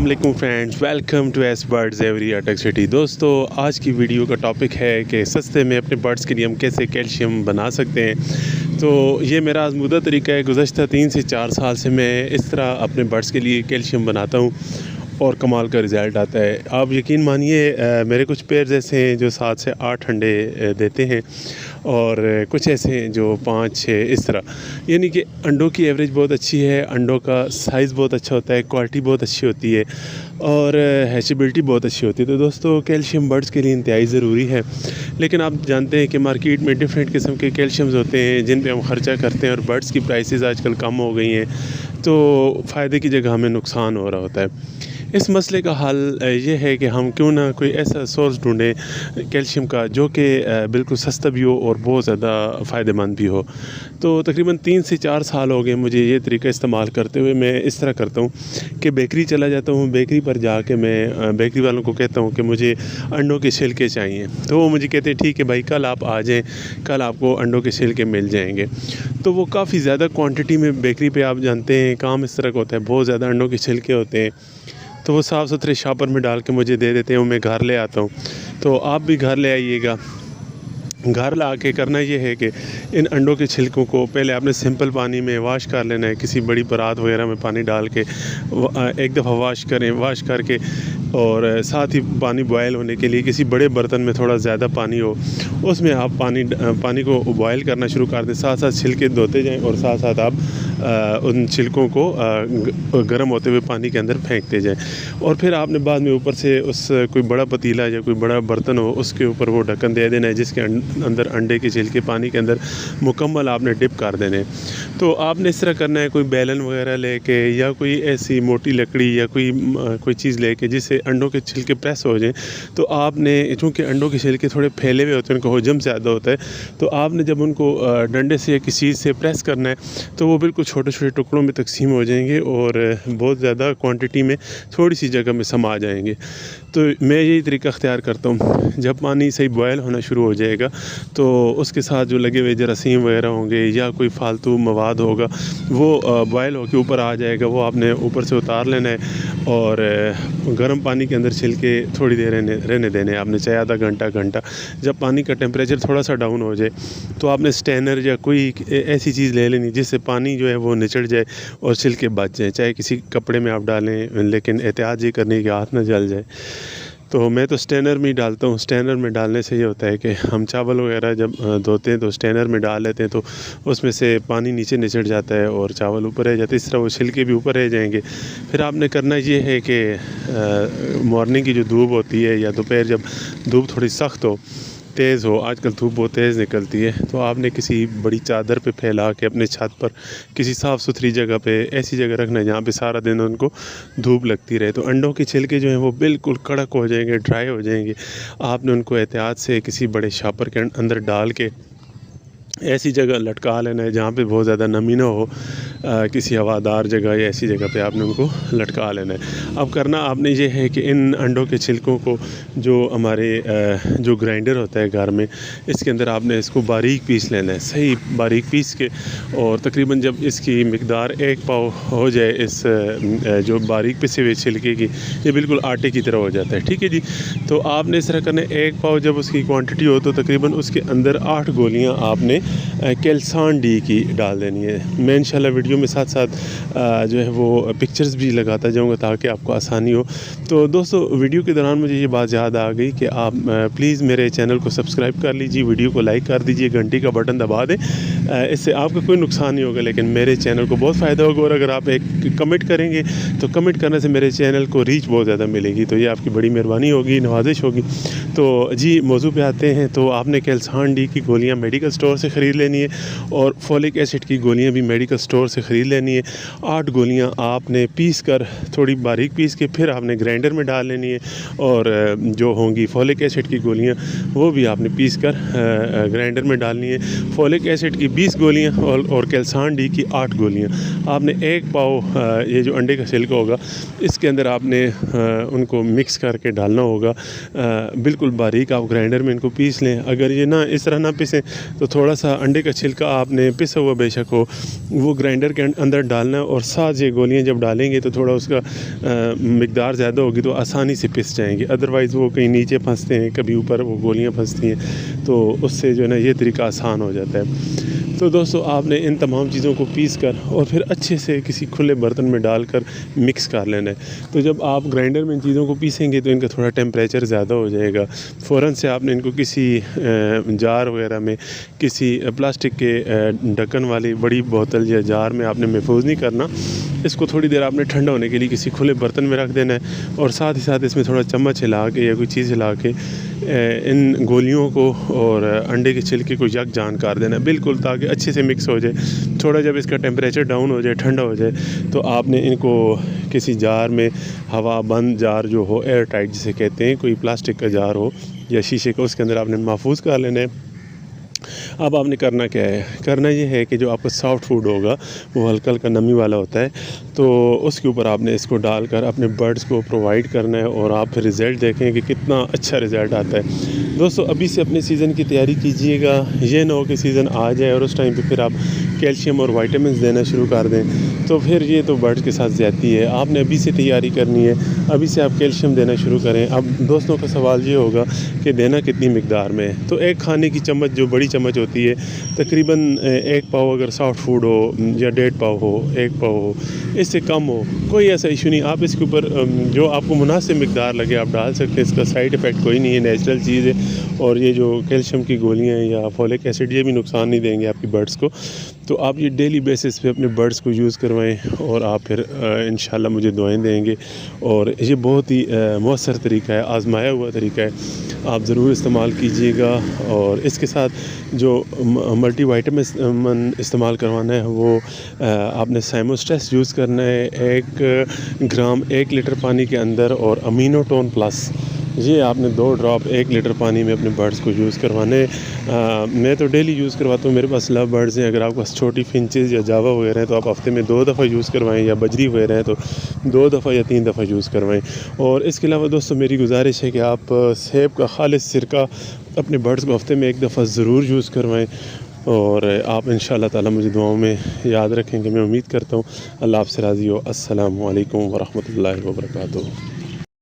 वालेकुम friends, welcome to S birds every Attock city. दोस्तों, आज की वीडियो का टॉपिक है कि सस्ते में अपने बर्ड्स के लिए हम कैसे कैल्शियम बना सकते हैं। तो ये मेरा आज़मूदा तरीका है। गुज़श्ता 3 से 4 साल से मैं इस तरह अपने बर्ड्स के लिए कैल्शियम बनाता हूँ और कमाल का रिज़ल्ट आता है। आप यकीन मानिए, मेरे कुछ पेयर्स ऐसे हैं जो 7 से 8 अंडे देते हैं और कुछ ऐसे हैं जो 5-6 इस तरह, यानी कि अंडों की एवरेज बहुत अच्छी है, अंडों का साइज़ बहुत अच्छा होता है, क्वालिटी बहुत अच्छी होती है और हैचेबिलिटी बहुत अच्छी होती है। तो दोस्तों, कैल्शियम बर्ड्स के लिए इंतहाई ज़रूरी है। लेकिन आप जानते हैं कि मार्केट में डिफरेंट किस्म के कैल्शियम्स होते हैं जिन पे हम ख़र्चा करते हैं और बर्ड्स की प्राइसेस आजकल कम हो गई हैं, तो फ़ायदे की जगह हमें नुकसान हो रहा होता है। इस मसले का हल ये है कि हम क्यों ना कोई ऐसा सोर्स ढूँढें कैल्शियम का जो कि बिल्कुल सस्ता भी हो और बहुत ज़्यादा फ़ायदेमंद भी हो। तो तकरीबन 3 से 4 साल हो गए मुझे ये तरीका इस्तेमाल करते हुए। मैं इस तरह करता हूँ कि बेकरी चला जाता हूँ, बेकरी पर जाके मैं बेकरी वालों को कहता हूँ कि मुझे अंडों के छिलके चाहिए। तो वो मुझे कहते हैं ठीक है भाई, कल आप आ जाएँ, कल आपको अंडों के छिलके मिल जाएंगे। तो वो काफ़ी ज़्यादा क्वांटिटी में बेकरी पे, आप जानते हैं काम इस तरह का होता है, बहुत ज़्यादा अंडों के छिलके होते हैं, तो वो साफ़ सुथरे शॉपर में डाल के मुझे दे देते हैं, वो मैं घर ले आता हूँ। तो आप भी घर ले आइएगा। घर ला के करना ये है कि इन अंडों के छिलकों को पहले आपने सिंपल पानी में वाश कर लेना है, किसी बड़ी परात वगैरह में पानी डाल के एक दफ़ा वाश करें। वाश करके और साथ ही पानी बॉयल होने के लिए किसी बड़े बर्तन में थोड़ा ज़्यादा पानी हो, उसमें आप पानी को बॉयल करना शुरू कर दें। साथ साथ छिलके धोते जाएं और साथ साथ आप उन छिलकों को गर्म होते हुए पानी के अंदर फेंकते जाएं। और फिर आपने बाद में ऊपर से उस कोई बड़ा पतीला या कोई बड़ा बर्तन हो, उसके ऊपर वो ढक्कन दे देना है जिसके अंदर अंडे के छिलके पानी के अंदर मुकम्मल आपने डिप कर देने। तो आपने इस तरह करना है, कोई बैलन वगैरह लेके या कोई ऐसी मोटी लकड़ी या कोई चीज़ लेके जिससे अंडों के छिलके प्रेस हो जाएं। तो आपने, चूँकि अंडों के छिलके थोड़े फैले हुए होते हैं, उनको हजम ज़्यादा होता है, तो आपने जब उनको डंडे से या किसी चीज़ से प्रेस करना है तो वो बिल्कुल छोटे छोटे टुकड़ों में तकसीम हो जाएंगे और बहुत ज़्यादा क्वांटिटी में थोड़ी सी जगह में समा जाएंगे। तो मैं यही तरीका अख्तियार करता हूँ। जब पानी सही बॉयल होना शुरू हो जाएगा तो उसके साथ जो लगे हुए जरासीम वगैरह होंगे या कोई फालतू मवाद होगा, वो बॉयल होकर ऊपर आ जाएगा, वो आपने ऊपर से उतार लेना है और गर्म पानी के अंदर छिलके थोड़ी देर रहने देने हैं आपने, चाहे आधा घंटा। जब पानी का टेम्परेचर थोड़ा सा डाउन हो जाए तो आपने स्टैनर या कोई ऐसी चीज़ ले लेनी जिससे पानी जो है वो निचड़ जाए और छिलके बच जाए। चाहे किसी कपड़े में आप डालें, लेकिन एहतियात ये करनी है कि हाथ ना जल जाए। तो मैं तो स्टैनर में ही डालता हूँ। स्टैनर में डालने से ये होता है कि हम चावल वगैरह जब धोते हैं तो स्टैनर में डाल लेते हैं, तो उसमें से पानी नीचे निचड़ जाता है और चावल ऊपर रह जाते हैं। इस तरह वो छिलके भी ऊपर रह जाएंगे। फिर आपने करना ये है कि मॉर्निंग की जो धूप होती है या दोपहर जब धूप थोड़ी सख्त हो, तेज़ हो, आजकल धूप बहुत तेज़ निकलती है, तो आपने किसी बड़ी चादर पे फैला के अपने छत पर किसी साफ़ सुथरी जगह पे, ऐसी जगह रखना है जहाँ पे सारा दिन उनको धूप लगती रहे। तो अंडों के छिलके जो हैं वो बिल्कुल कड़क हो जाएंगे, ड्राई हो जाएंगे। आपने उनको एहतियात से किसी बड़े शॉपर के अंदर डाल के ऐसी जगह लटका लेना है जहाँ पे बहुत ज़्यादा नमी ना हो, किसी हवादार जगह या ऐसी जगह पे आपने उनको लटका लेना है। अब करना आपने ये है कि इन अंडों के छिलकों को जो हमारे जो ग्राइंडर होता है घर में, इसके अंदर आपने इसको बारीक पीस लेना है, सही बारीक पीस के। और तकरीबन जब इसकी मिकदार 1 पाव हो जाए, इस जो बारीक पिसे हुए छिलके की, ये बिल्कुल आटे की तरह हो जाता है। ठीक है जी। तो आपने इस तरह करना है। 1 पाव जब उसकी क्वान्टिटी हो तो तकरीबन उसके अंदर 8 गोलियाँ आपने कैल्सान डी की डाल देनी है। मैं इंशाल्लाह वीडियो में साथ साथ जो है वो पिक्चर्स भी लगाता जाऊंगा ताकि आपको आसानी हो। तो दोस्तों, वीडियो के दौरान मुझे ये बात याद आ गई कि आप प्लीज़ मेरे चैनल को सब्सक्राइब कर लीजिए, वीडियो को लाइक कर दीजिए, घंटी का बटन दबा दें। इससे आपका कोई नुकसान नहीं होगा लेकिन मेरे चैनल को बहुत फ़ायदा होगा। और अगर आप एक कमेंट करेंगे तो कमेंट करने से मेरे चैनल को रीच बहुत ज़्यादा मिलेगी, तो ये आपकी बड़ी मेहरबानी होगी, नवाजिश होगी। तो जी, मौजू पे आते हैं। तो आपने कैल्सान डी की गोलियाँ मेडिकल स्टोर से ख़रीद लेनी है और फोलिक एसिड की गोलियाँ भी मेडिकल स्टोर से ख़रीद लेनी है। 8 गोलियाँ आपने पीस कर, थोड़ी बारीक पीस के फिर आपने ग्राइंडर में डाल लेनी है। और जो होंगी फोलिक एसिड की गोलियाँ वो भी आपने पीस कर ग्राइंडर में डालनी है। फोलिक एसिड की 20 गोलियाँ और कैल्सान डी की 8 गोलियाँ आपने 1 पाव ये जो अंडे का छिलका होगा इसके अंदर आपने उनको मिक्स करके डालना होगा। बिल्कुल बारीक आप ग्राइंडर में इनको पीस लें। अगर ये ना इस तरह ना पीसें तो थोड़ा सा अंडे का छिलका आपने पिसा हुआ बेशक हो, वो ग्राइंडर ग्राइंडर के अंदर डालना है और साथ ये गोलियाँ जब डालेंगे तो थोड़ा उसका मिकदार ज़्यादा होगी तो आसानी से पिस जाएंगे। अदरवाइज़ वो कहीं नीचे फंसते हैं, कभी ऊपर वो गोलियाँ फंसती हैं, तो उससे जो है ना ये तरीका आसान हो जाता है। तो दोस्तों आपने इन तमाम चीज़ों को पीस कर और फिर अच्छे से किसी खुले बर्तन में डालकर मिक्स कर लेना है। तो जब आप ग्राइंडर में इन चीज़ों को पीसेंगे तो इनका थोड़ा टेम्परेचर ज़्यादा हो जाएगा। फ़ौरन से आपने इनको किसी जार वगैरह में, किसी प्लास्टिक के ढक्कन वाली बड़ी बोतल या जार में आपने महफूज नहीं करना। इसको थोड़ी देर आपने ठंडा होने के लिए किसी खुले बर्तन में रख देना है और साथ ही साथ इसमें थोड़ा चम्मच हिला के या कोई चीज़ हिला के इन गोलियों को और अंडे के छिलके को यकजान कर देना है बिल्कुल, ताकि अच्छे से मिक्स हो जाए। थोड़ा जब इसका टेम्परेचर डाउन हो जाए, ठंडा हो जाए, तो आपने इनको किसी जार में, हवा बंद जार जो हो, एयर टाइट जिसे कहते हैं, कोई प्लास्टिक का जार हो या शीशे का, उसके अंदर आपने महफूज कर लेना है। अब आपने करना क्या है, करना ये है कि जो आपका सॉफ्ट फूड होगा वो हल्का हल्का नमी वाला होता है, तो उसके ऊपर आपने इसको डालकर अपने बर्ड्स को प्रोवाइड करना है और आप फिर रिज़ल्ट देखें कि कितना अच्छा रिज़ल्ट आता है। दोस्तों अभी से अपने सीज़न की तैयारी कीजिएगा, ये ना हो कि सीज़न आ जाए और उस टाइम पे फिर आप कैल्शियम और विटामिन देना शुरू कर दें, तो फिर ये तो बर्ड्स के साथ ज़्यादती है। आपने अभी से तैयारी करनी है, अभी से आप कैल्शियम देना शुरू करें। अब दोस्तों का सवाल ये होगा कि देना कितनी मिकदार में, तो एक खाने की चम्मच, जो बड़ी चम्मच होती है, तकरीबन 1 पाव अगर सॉफ्ट फूड हो या 1.5 पाव हो, 1 पाव हो, इससे कम हो, कोई ऐसा इशू नहीं। आप इसके ऊपर जो आपको मुनासिब मिकदार लगे आप डाल सकते हैं, इसका साइड इफ़ेक्ट कोई नहीं है, नेचुरल चीज़ है। और ये जो कैल्शियम की गोलियाँ हैं या फॉलिक एसिड, ये भी नुकसान नहीं देंगे आपकी बर्ड्स को। तो आप ये डेली बेसिस पे अपने बर्ड्स को यूज़ करवाएं और आप फिर इंशाल्लाह मुझे दुआएं देंगे। और ये बहुत ही मौसर तरीका है, आज़माया हुआ तरीका है, आप ज़रूर इस्तेमाल कीजिएगा। और इसके साथ जो मल्टीविटामिन इस्तेमाल करवाना है वो आपने साइमोस्ट्रेस यूज़ करना है 1 ग्राम 1 लीटर पानी के अंदर, और अमीनोटोन प्लस ये आपने 2 ड्रॉप 1 लीटर पानी में अपने बर्ड्स को यूज़ करवाने। मैं तो डेली यूज़ करवाता हूँ, मेरे पास लव बर्ड्स हैं। अगर आपके पास छोटी फिंचेज़ या जावा वगैरह हैं तो आप हफ़्ते में 2 दफ़ा यूज़ करवाएं, या बजरी वगैरह है तो 2 दफ़ा या 3 दफ़ा यूज़ करवाएं। और इसके अलावा दोस्तों मेरी गुजारिश है कि आप सेब का खालिस सिरका अपने बर्ड्स को हफ़्ते में 1 दफ़ा ज़रूर यूज़ करवाएं। और आप इंशाअल्लाह ताला मुझे दुआओं में याद रखेंगे, मैं उम्मीद करता हूँ। अल्लाह आपसे राज़ी हो। अस्सलामु अलैकुम वरहमतुल्लाहि वबरकातुहू।